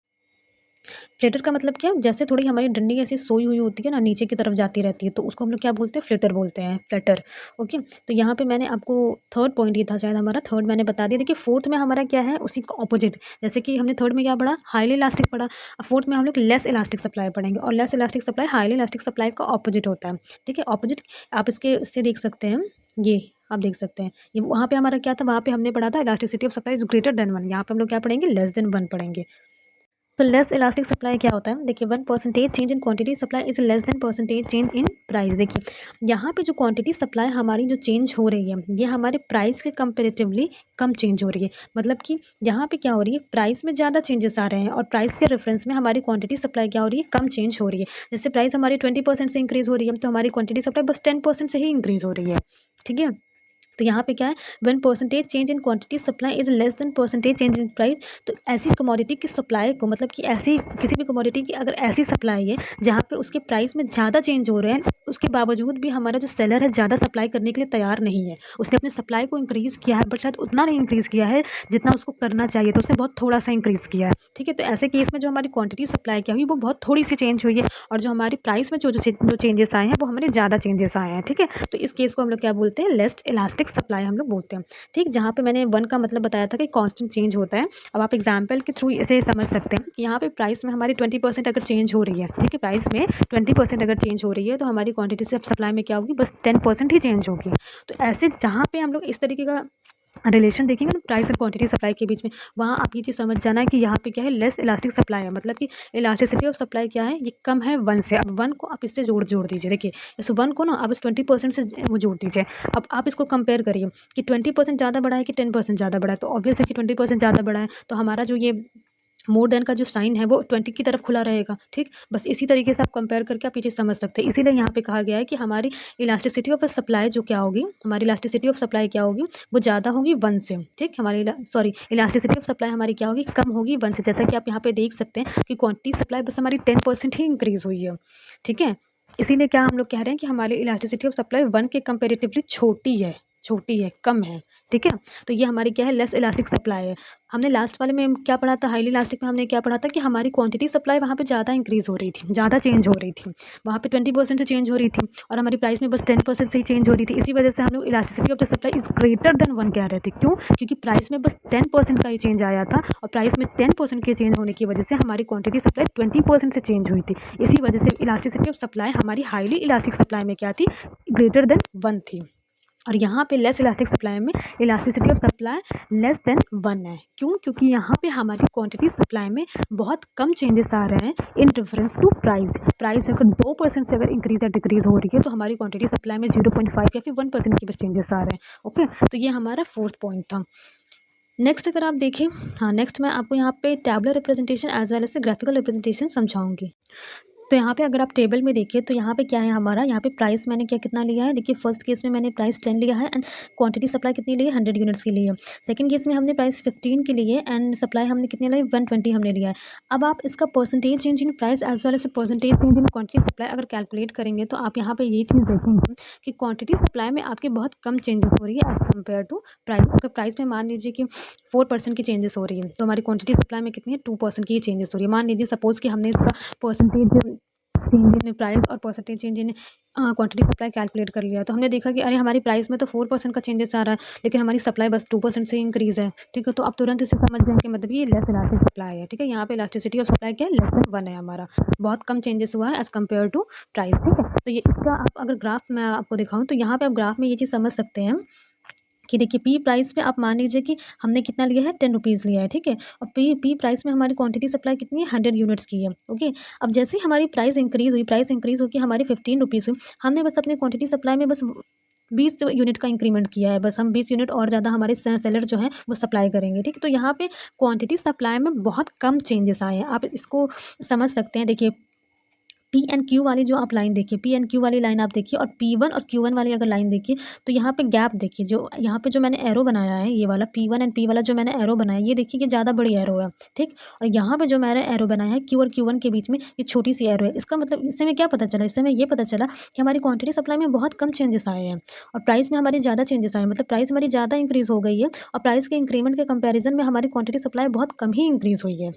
फ्लिटर का मतलब क्या है, जैसे थोड़ी हमारी डंडी ऐसी सोई हुई होती है ना, नीचे की तरफ जाती रहती है, तो उसको हम लोग क्या बोलते हैं, फ्लिटर बोलते हैं, फ्लिटर। ओके, तो यहाँ पे मैंने आपको थर्ड पॉइंट ये था शायद हमारा, थर्ड मैंने बता दिया। देखिए फोर्थ में हमारा क्या है, उसी का ऑपोजिट। जैसे कि हमने थर्ड में क्या पढ़ा, हाईली इलास्टिक पढ़ा। अब फोर्थ में हम लोग लेस इलास्टिक सप्लाई पढ़ेंगे, और less elastic supply highly elastic supply का ऑपोजिट होता है। ठीक है, ऑपोजिट आप इससे देख सकते हैं, ये आप देख सकते हैं, ये वहाँ पे हमारा क्या था, वहाँ पे हमने पढ़ा था elasticity of supply is greater than 1। यहाँ पे हम लोग क्या पढ़ेंगे, लेस देन 1 पढ़ेंगे। तो लेस इलास्टिक सप्लाई क्या होता है, देखिए 1% change in quantity supply is less than percentage change in price. देखिए यहाँ पे जो क्वांटिटी सप्लाई हमारी जो चेंज हो रही है, ये हमारे प्राइस के कंपेरेटिवली कम चेंज हो रही है। मतलब कि यहाँ पे क्या हो रही है, प्राइस में ज़्यादा चेंजेस आ रहे हैं और प्राइस के रेफरेंस में हमारी क्वांटिटी सप्लाई क्या हो रही है, कम चेंज हो रही है। जैसे प्राइस हमारी 20% से इंक्रीज़ हो रही है, तो हमारी क्वांटिटी सप्लाई बस 10% से ही इंक्रीज़ हो रही है। ठीक है, तो यहाँ पे क्या है, 1% change in quantity supply is less than percentage change in price. तो ऐसी कमोडिटी की सप्लाई को, मतलब कि ऐसी किसी भी कमोडिटी की अगर ऐसी सप्लाई है जहाँ पे उसके प्राइस में ज़्यादा चेंज हो रहे हैं, उसके बावजूद भी हमारा जो सेलर है ज़्यादा सप्लाई करने के लिए तैयार नहीं है। उसने अपनी सप्लाई को इंक्रीज़ किया है, बट शायद उतना नहीं इंक्रीज़ किया है जितना उसको करना चाहिए, तो उसने बहुत थोड़ा सा इंक्रीज़ किया है। ठीक है, तो ऐसे केस में जो हमारी क्वांटिटी सप्लाई क्या हुई, वो बहुत थोड़ी सी चेंज हुई है, और जो हमारी प्राइस में जो चेंजेस आए हैं, वो हमारे ज़्यादा चेंजेस आए हैं। ठीक है, तो इस केस को हम लोग क्या बोलते हैं, लेस इलास्टिक सप्लाई हम लोग बोलते हैं। ठीक, जहाँ पे मैंने 1 का मतलब बताया था कि कांस्टेंट चेंज होता है। अब आप एग्जांपल के थ्रू इसे समझ सकते हैं कि यहाँ पे प्राइस में हमारी 20% अगर चेंज हो रही है, ठीक है, प्राइस में 20% अगर चेंज हो रही है, तो हमारी क्वांटिटी से सप्लाई में क्या होगी, बस 10% ही चेंज होगी। तो ऐसे जहाँ पे हम लोग इस तरीके का रिलेशन देखेंगे ना प्राइस और क्वांटिटी सप्लाई के बीच में, वहाँ आप ये चीज़ समझ जाना है कि यहाँ पे क्या है, लेस इलास्टिक सप्लाई है। मतलब कि इलास्टिसिटी ऑफ सप्लाई क्या है, ये कम है 1 से। अब 1 को आप इससे जोड़ दीजिए। देखिए इस 1 को ना आप इस 20% से वो जोड़ दीजिए। अब आप इसको कंपेयर करिए कि 20% ज़्यादा बड़ा है कि 10% ज़्यादा बड़ा है। तो ऑब्वियस है कि 20% ज़्यादा बड़ा है। तो हमारा जो ये मोर देन का जो साइन है वो 20 की तरफ खुला रहेगा, ठीक? बस इसी तरीके से आप कंपेयर करके आप ये चीज़ समझ सकते हैं। इसीलिए यहाँ पे कहा गया है कि हमारी इलास्टिसिटी ऑफ सप्लाई जो क्या होगी, हमारी इलास्टिसिटी ऑफ सप्लाई क्या होगी, वो ज़्यादा होगी 1 से, ठीक? हमारी इलास्टिसिटी ऑफ सप्लाई हमारी क्या होगी, कम होगी 1 से। जैसा कि आप यहाँ पे देख सकते हैं कि क्वांटिटी सप्लाई बस हमारी 10% ही इंक्रीज़ हुई है, ठीक है? इसीलिए क्या हम लोग कह रहे हैं कि हमारी इलास्टिसिटी ऑफ सप्लाई 1 के कंपैरेटिवली छोटी है, कम है, ठीक है? तो ये हमारी क्या है, लेस इलास्टिक सप्लाई है। हमने लास्ट वाले में क्या पढ़ा था, हाईली इलास्टिक में हमने क्या पढ़ा था कि हमारी क्वांटिटी सप्लाई वहाँ पे ज़्यादा इंक्रीज़ हो रही थी, ज़्यादा चेंज हो रही थी। वहाँ पे 20% से चेंज हो रही थी और हमारी प्राइस में बस 10% से ही चेंज हो रही थी। इसी वजह से हम लोग elasticity of the supply is greater than 1 कह रहे थे। क्यों? क्योंकि प्राइस में बस 10% का ही चेंज आया था और प्राइस में 10% के चेंज होने की वजह से हमारी क्वांटिटी सप्लाई 20% से चेंज हुई थी। इसी वजह से इलास्टिसिटी ऑफ सप्लाई हमारी हाईली इलास्टिक सप्लाई में क्या थी, ग्रेटर देन 1 थी। और यहाँ पे लेस इलास्टिक सप्लाई में elasticity of supply less than 1 है। क्यों? क्योंकि यहाँ पे हमारी क्वांटिटी सप्लाई में बहुत कम चेंजेस आ रहे हैं in difference to price. Price अगर 2% से अगर इंक्रीज या डिक्रीज हो रही है तो हमारी क्वांटिटी सप्लाई में 0.5 या फिर 1% की बस चेंजेस आ रहे हैं। ओके, तो ये हमारा 4th पॉइंट था। नेक्स्ट अगर आप देखें, हाँ नेक्स्ट मैं आपको यहाँ पे tabular representation as well as graphical representation समझाऊंगी। तो यहाँ पे अगर आप टेबल में देखिए तो यहाँ पे क्या है हमारा, यहाँ पे प्राइस मैंने क्या कितना लिया है, देखिए फर्स्ट केस में मैंने प्राइस 10 लिया है एंड क्वांटिटी सप्लाई कितनी ली है, 100 यूनिट्स की ली है। सेकंड केस में हमने प्राइस 15 की ली है एंड सप्लाई हमने कितनी ली, 120 हमने लिया है। अब आप इसका percentage change in price as well as percentage change in quantity supply अगर कैलकुलेट करेंगे तो आप यहाँ पे ये चीज़ देखेंगे कि क्वांटिटी सप्लाई में आपकी बहुत कम चेंजेस हो रही है एज कम्पेयर टू प्राइस। अगर प्राइस में मान लीजिए कि 4% की चेंजेस हो रही है तो हमारी क्वांटिटी सप्लाई में कितनी है, 2% की चेंजेस हो रही है। मान लीजिए सपोज कि हमने इसका परसेंटेज चेंज इन प्राइस और percentage change in quantity supply calculate कर लिया तो हमने देखा कि अरे हमारी प्राइस में तो 4% का चेंजेस आ रहा है लेकिन हमारी सप्लाई बस 2% से इंक्रीज है, ठीक है? तो आप तुरंत इसे समझ जाएंगे मतलब ये लेस इलास्टिक सप्लाई है, ठीक है? यहाँ पे इलास्टिसिटी ऑफ सप्लाई क्या है, लेस देन 1 है हमारा, बहुत कम चेंजेस हुआ है एज कम्पेयर टू प्राइस, ठीक है? तो ये इसका आप अगर ग्राफ मैं आपको दिखाऊँ तो यहाँ पे आप ग्राफ में ये चीज़ समझ सकते हैं कि देखिए पी प्राइस पे आप मान लीजिए कि हमने कितना लिया है, 10 रुपीज़ लिया है, ठीक है? और पी प्राइस में हमारी क्वांटिटी सप्लाई कितनी है, 100 यूनिट्स की है, ओके? अब जैसे ही हमारी प्राइस इंक्रीज़ हुई हमारी 15 रुपीज़ हुई, हमने बस अपनी क्वांटिटी सप्लाई में बस 20 यूनिट का इंक्रीमेंट किया है, बस हम 20 यूनिट और ज़्यादा हमारे सेलर जो हैं वो सप्लाई करेंगे, ठीक है? तो यहाँ पे क्वांटिटी सप्लाई में बहुत कम चेंजेस आए हैं, आप इसको समझ सकते हैं। देखिए पी एंड क्यू वाली जो आप लाइन देखिए, पी एंड क्यू वाली लाइन आप देखिए और P1 और Q1 वाली अगर लाइन देखिए तो यहाँ पे गैप देखिए, जो यहाँ पे जो मैंने एरो बनाया है ये वाला P1 एंड P वाला जो मैंने एरो बनाया है ये देखिए कि ज़्यादा बड़ी एरो है, ठीक? और यहाँ पे जो मैंने एरो बनाया है Q और Q1 के बीच में ये छोटी सी एरो है। इसका मतलब इससे हमें क्या पता चला, इससे हमें ये पता चला कि हमारी क्वांटिटी सप्लाई में बहुत कम चेंजेस आए हैं और प्राइस में हमारी ज़्यादा चेंजेस आए हैं, मतलब प्राइस हमारी ज़्यादा इंक्रीज़ हो गई है और प्राइस के इंक्रीमेंट के कंपेरिजन में हमारी क्वांटिटी सप्लाई बहुत कम ही इंक्रीज़ हुई है,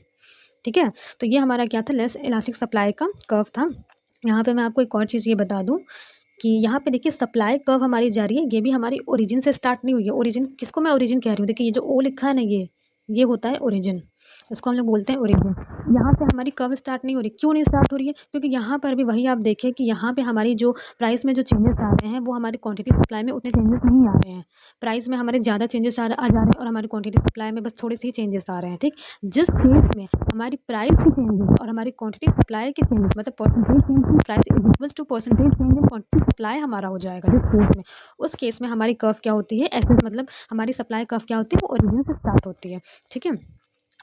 ठीक है? तो ये हमारा क्या था, लेस इलास्टिक सप्लाई का कर्व था। यहाँ पे मैं आपको एक और चीज़ ये बता दूँ कि यहाँ पे देखिए सप्लाई कर्व हमारी जा रही है, ये भी हमारी ओरिजिन से स्टार्ट नहीं हुई है। ओरिजिन किसको मैं ओरिजिन कह रही हूँ, देखिए ये जो ओ लिखा है ना ये होता है ओरिजिन, इसको हम लोग बोलते हैं ओरिजिन। यहाँ से हमारी कर्व स्टार्ट नहीं हो रही, क्यों नहीं स्टार्ट हो रही है? क्योंकि यहाँ पर भी वही आप देखें कि यहाँ पे हमारी जो प्राइस में जो चेंजेस आ रहे हैं वो हमारी क्वांटिटी सप्लाई में उतने चेंजेस नहीं आ रहे हैं। प्राइस में हमारे ज़्यादा चेंजेस आ जा रहे हैं और हमारी क्वांटिटी सप्लाई में बस थोड़े से ही चेंजेस आ रहे हैं, ठीक? जिस केस में हमारी प्राइस के चेंजेस और हमारी क्वांटिटी सप्लाई के चेंजेस मतलब percentage change in price is equals to percentage change in quantity supply हमारा हो जाएगा जिस केस में, उस केस में हमारी कर्व क्या होती है, ऐसे मतलब हमारी सप्लाई कर्व क्या होती है, वो ओरिजिन से स्टार्ट होती है, ठीक है?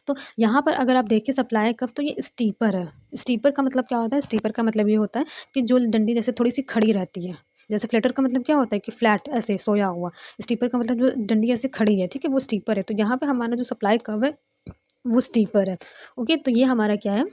तो यहाँ पर अगर आप देखिए सप्लाई कर्व तो ये स्टीपर है। स्टीपर का मतलब क्या होता है, स्टीपर का मतलब ये होता है कि जो डंडी जैसे थोड़ी सी खड़ी रहती है, जैसे फ्लैटर का मतलब क्या होता है कि फ्लैट ऐसे सोया हुआ, स्टीपर का मतलब जो डंडी ऐसे खड़ी है, ठीक है? वो स्टीपर है। तो यहाँ पे हमारा जो सप्लाई कर्व है वो स्टीपर है, ओके? तो ये हमारा क्या है,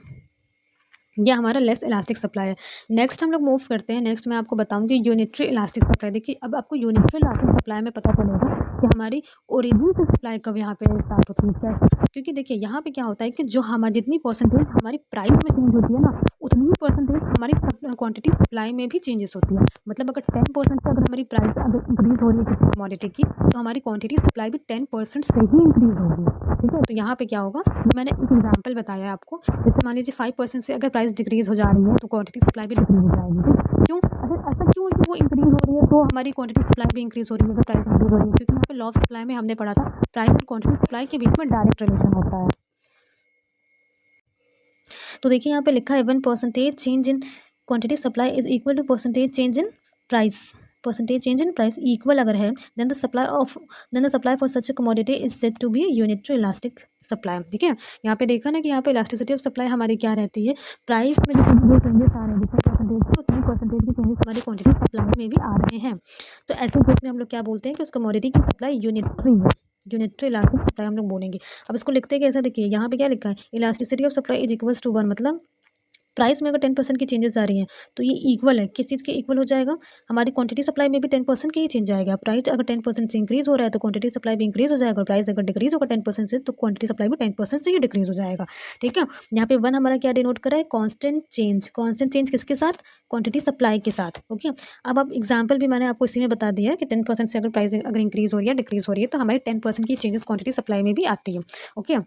ये हमारा लेस इलास्टिक सप्लाई है। नेक्स्ट हम लोग मूव करते हैं, नेक्स्ट मैं आपको बताऊंगी यूनिटरी इलास्टिक सप्लाई। देखिए अब आपको यूनिटरी इलास्टिक सप्लाई में पता चलेगा कि हमारी ओरिजिन से सप्लाई कब यहाँ पे स्टार्ट होती है, कैसे? क्योंकि देखिए यहाँ पे क्या होता है कि जो हमारी जितनी परसेंटेज हमारी प्राइस में चेंज होती है ना उतनी ही परसेंटेज हमारी क्वांटिटी सप्लाई में भी चेंजेस होती है। मतलब अगर 10% से अगर हमारी प्राइस अगर इंक्रीज हो रही है किसी कमोडिटी की तो हमारी क्वांटिटी सप्लाई भी 10% से ही इंक्रीज होगी, ठीक है? तो यहाँ पे क्या होगा, मैंने एक एग्जाम्पल बताया है आपको, जैसे मान लीजिए 5% से अगर प्राइस डिक्रीज हो जा रही है तो क्वांटिटी सप्लाई भी डिक्रीज हो जाएगी, ठीक? क्यों? अगर ऐसा क्यों है कि वो इंक्रीज हो रही है तो हमारी क्वांटिटी सप्लाई भी इंक्रीज हो रही है अगर प्राइस इंक्रीज हो रही है? क्योंकि यहाँ पे लॉ ऑफ सप्लाई में हमने पढ़ा था प्राइस और क्वांटिटी सप्लाई के बीच में डायरेक्ट रिलेशन होता है। तो देखिए यहाँ पे लिखा है 1% change in quantity supply is equal to percentage change in price, percentage change in price equal अगर है then the supply for such a commodity is said to be unitary elastic supply. ठीक है, यहाँ पे देखा ना कि यहाँ पे इलास्टिसिटी ऑफ सप्लाई हमारी क्या रहती है, प्राइस में जो चेंजेस आ रहे हैं जितने परसेंटेज के उतने परसेंटेज के चेंजेस हमारी क्वांटिटी सप्लाई में भी आ रहे हैं। तो ऐसे केस में हम लोग क्या बोलते हैं कि उस कमोडिटी की सप्लाई यूनिटरी है, यूनिटरी इलास्टिक सप्लाई हम लोग बोलेंगे। अब इसको लिखते कैसे, देखिए यहाँ पे क्या लिखा है, elasticity of supply is equals to 1, मतलब प्राइस में अगर 10% की चेंजेस आ रही हैं तो ये इक्वल है, किस चीज़ के इक्वल हो जाएगा, हमारी क्वांटिटी सप्लाई में भी 10% के ही चेंज आएगा। प्राइस अगर 10% से इंक्रीज हो रहा है तो क्वांटिटी सप्लाई भी इंक्रीज हो जाएगा, और प्राइस अगर डिक्रीज होगा 10% से तो क्वांटिटी सप्लाई भी 10% से ही डिक्रीज हो जाएगा। ठीक है, यहाँ पे 1 हमारा क्या डिनोट करा है, कॉन्स्टेंट चेंज। कॉन्स्टेंट चेंज किसके साथ, क्वांटिटी सप्लाई के साथ। ओके, अब एग्जाम्पल भी मैंने आपको इसी में बता दिया है कि 10% से अगर प्राइस अगर इंक्रीज हो रही है डिक्रीज हो रही है तो हमारी 10% की चेंजेस क्वांटिटी सप्लाई में भी आती है। ओके,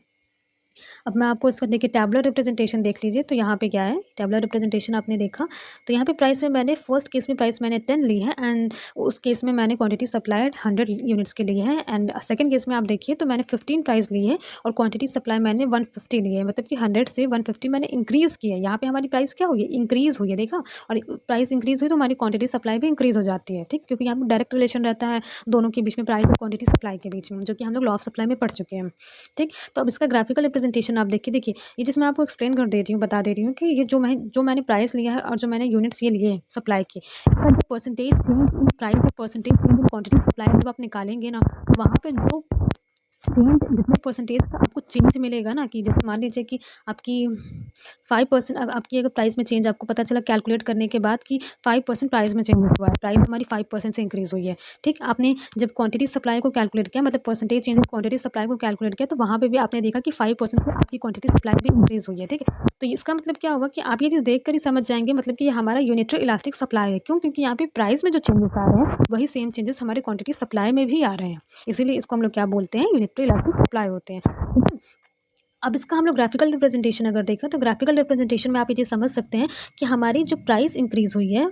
अब मैं आपको इसका देखिए टैबुलर रिप्रेजेंटेशन देख लीजिए। तो यहाँ पे क्या है, टैबुलर रिप्रेजेंटेशन आपने देखा तो यहाँ पे प्राइस में मैंने फर्स्ट केस में प्राइस मैंने 10 ली है एंड उस केस में मैंने क्वांटिटी सप्लाइड 100 यूनिट्स के लिए है, एंड सेकंड केस में आप देखिए तो मैंने 15 प्राइस ली है और क्वांटिटी सप्लाई मैंने 150 ली है, मतलब कि 100 से 150 मैंने इंक्रीज़ की है। यहाँ पे हमारी प्राइस क्या हुई है, इंक्रीज़ हुई है, देखा, और प्राइस इंक्रीज़ हुई तो हमारी क्वांटिटी सप्लाई भी इंक्रीज़ हो जाती है। ठीक, क्योंकि यहाँ पे डायरेक्ट रिलेशन रहता है दोनों के बीच में, प्राइस और क्वांटिटी सप्लाई के बीच में, जो कि हम लोग लॉ ऑफ सप्लाई में पढ़ चुके हैं। ठीक, तो अब इसका ग्राफिकल रिप्रेजेंटेशन आप देखिए ये जिसमें आपको एक्सप्लेन कर दे रही हूँ, बता दे रही हूँ कि ये जो मैंने प्राइस लिया है और जो मैंने यूनिट्स ये लिए हैं सप्लाई के, इसका जो परसेंटेज चेंज इन प्राइस और percentage change in quantity supply जब आप निकालेंगे ना तो वहाँ पे जो चेंज जितने परसेंटेज का आपको चेंज मिलेगा ना, कि जैसे मान लीजिए कि आपकी 5% आपकी अगर प्राइस में चेंज आपको पता चला कैलकुलेट करने के बाद कि 5% प्राइस में चेंज हुआ है, प्राइस हमारी 5% से इंक्रीज़ हुई है। ठीक, आपने जब क्वांटिटी सप्लाई को कैलकुलेट किया, मतलब परसेंटेज चेंज क्वांटिटी सप्लाई को कैलकुलेट किया, तो वहाँ पे भी आपने देखा कि 5% से आपकी क्वांटिटी सप्लाई भी इंक्रीज़ हुई है। ठीक है, तो इसका मतलब क्या होगा कि आप ये चीज़ देख कर ही समझ जाएंगे, मतलब कि ये हमारा यूनिटरी इलास्टिक सप्लाई है। क्यों, क्योंकि यहाँ पे प्राइस में जो चेंजेस आ रहे हैं वही सेम चेंजेस हमारी क्वांटिटी सप्लाई में भी आ रहे हैं, इसीलिए इसको हम लोग क्या बोलते हैं, यूनिटरी इलास्टिक सप्लाई होते हैं। ठीक है, अब इसका हम लोग ग्राफिकल रिप्रेजेंटेशन अगर देखें तो ग्राफिकल रिप्रेजेंटेशन में आप ये चीज़ समझ सकते हैं कि हमारी जो प्राइस इंक्रीज़ हुई है,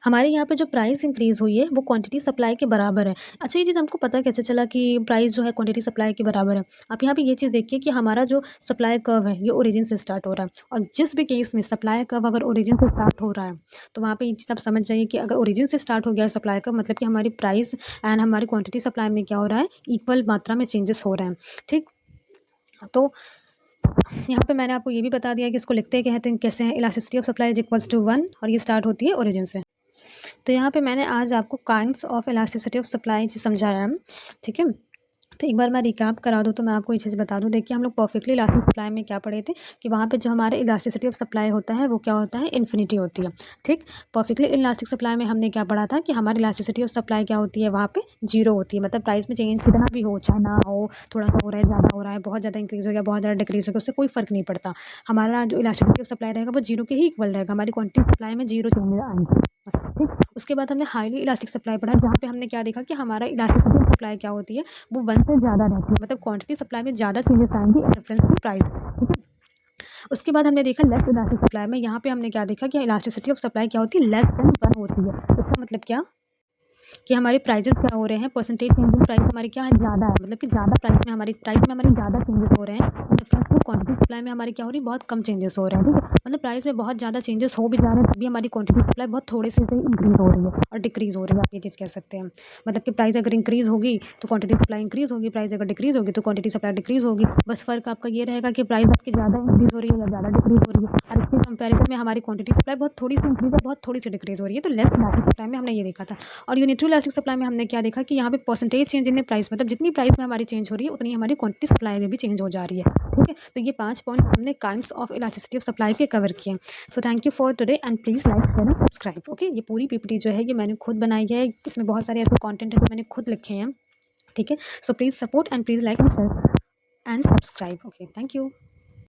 हमारे यहाँ पे जो प्राइस इंक्रीज़ हुई है वो क्वांटिटी सप्लाई के बराबर है। अच्छा, ये चीज़ हमको पता कैसे चला कि प्राइस जो है क्वांटिटी सप्लाई के बराबर है? आप यहाँ पे ये चीज़ देखिए कि हमारा जो सप्लाई कर्व है ये ओरिजिन से स्टार्ट हो रहा है, और जिस भी केस में सप्लाई कर्व अगर ओरिजिन से स्टार्ट हो रहा है तो वहाँ पे ये चीज़ आप समझ जाइए कि अगर ओरिजिन से स्टार्ट हो गया है सप्लाई कर्व, मतलब कि हमारी प्राइस एंड हमारी क्वांटिटी सप्लाई में क्या हो रहा है, इक्वल मात्रा में चेंजेस हो रहे हैं। ठीक, तो यहाँ पे मैंने आपको ये भी बता दिया कि इसको लिखते कहते हैं कैसे हैं, elasticity of supply is equals to 1, और ये स्टार्ट होती है ओरिजिन से। तो यहाँ पे मैंने आज आपको kinds of elasticity of supply समझाया है। ठीक है, तो एक बार मैं रिकैप करा दूँ तो मैं आपको ये चीज़ बता दूँ। देखिए, हम लोग परफेक्टली इलास्टिक सप्लाई में क्या पढ़े थे कि वहाँ पे जो हमारे इलास्टिसिटी ऑफ सप्लाई होता है वो क्या होता है, इन्फिनिटी होती है। ठीक, परफेक्टली इलास्टिक सप्लाई में हमने क्या पढ़ा था कि हमारी इलास्टिसिटी ऑफ सप्लाई क्या होती है, वहाँ पे जीरो होती है, मतलब प्राइस में चेंज कितना भी हो, चाहे ना हो, थोड़ा सा हो रहा है, ज़्यादा हो रहा है, बहुत ज़्यादा इंक्रीज़ हो गया, बहुत ज़्यादा डिक्रीज़ हो गया, उससे कोई फ़र्क नहीं पड़ता। हमारा जो इलास्टिसिटी ऑफ सप्लाई रहेगा वो जीरो के ही इक्वल रहेगा, हमारी क्वांटिटी सप्लाई में जीरो चेंजेस आएंगे। ठीक, उसके बाद हमने हाईली इलास्टिक सप्लाई पढ़ा, जहाँ पे हमने क्या देखा कि हमारा इलास्टिसिटी ऑफ सप्लाई क्या होती है, वो 1 से ज़्यादा रहती है, मतलब क्वांटिटी सप्लाई में ज़्यादा चेंजेस आएंगी इन रेफरेंस टू प्राइस। ठीक है, उसके बाद हमने देखा लेस इलास्टिक सप्लाई में, यहाँ पे हमने क्या देखा कि इलास्टिसिटी ऑफ सप्लाई क्या होती है, लेस देन 1 होती है। इसका मतलब क्या कि हमारे प्राइजेस क्या हो रहे हैं, परसेंटेज चेंज इन प्राइस हमारी क्या है, ज़्यादा है, मतलब कि ज़्यादा प्राइस में हमारी ज़्यादा चेंजेस हो रहे हैं, डिफरेंस टू क्वांटिटी सप्लाई में हमारी क्या हो रही है, बहुत कम चेंजेस हो रहे हैं। ठीक है, मतलब प्राइस में बहुत ज़्यादा चेंजेस हो भी जा रहे हैं तभी हमारी क्वांटिटी सप्लाई बहुत थोड़े से इंक्रीज़ हो रही है और डिक्रीज़ हो रही है, आप ये चीज़ कह सकते हैं। मतलब कि प्राइस अगर इंक्रीज़ होगी तो क्वांटिटी सप्लाई इंक्रीज़ होगी, प्राइस अगर डिक्रीज़ होगी तो क्वांटिटी सप्लाई डिक्रीज़ होगी। बस फ़र्क आपका ये रहेगा कि प्राइस आपकी ज़्यादा इंक्रीज़ हो रही है या ज़्यादा डिक्रीज़ हो रही है, और इसके कंपैरिजन में हमारी क्वांटिटी सप्लाई बहुत थोड़ी सी इंक्रीज़ है, बहुत थोड़ी सी डिक्रीज़ हो रही है। तो लेस इलास्टिक सप्लाई में हमने ये देखा था। और यूनिटरी इलास्टिक सप्लाई में हमने क्या देखा कि यहाँ पे परसेंटेज चेंज इन प्राइस, मतलब जितनी प्राइस में हमारी चेंज हो रही है उतनी हमारी क्वांटिटी सप्लाई में भी चेंज हो जा रही है। ठीक है, तो ये 5 पॉइंट हमने kinds of elasticity of supply के कवर किए। So thank you for today and please like share and subscribe. Okay, ये पूरी पीपीटी जो है ये मैंने खुद बनाई है, इसमें बहुत सारे ऐसे कंटेंट है जो मैंने खुद लिखे हैं। ठीक है, so please support and please like and share and subscribe. Okay, thank you.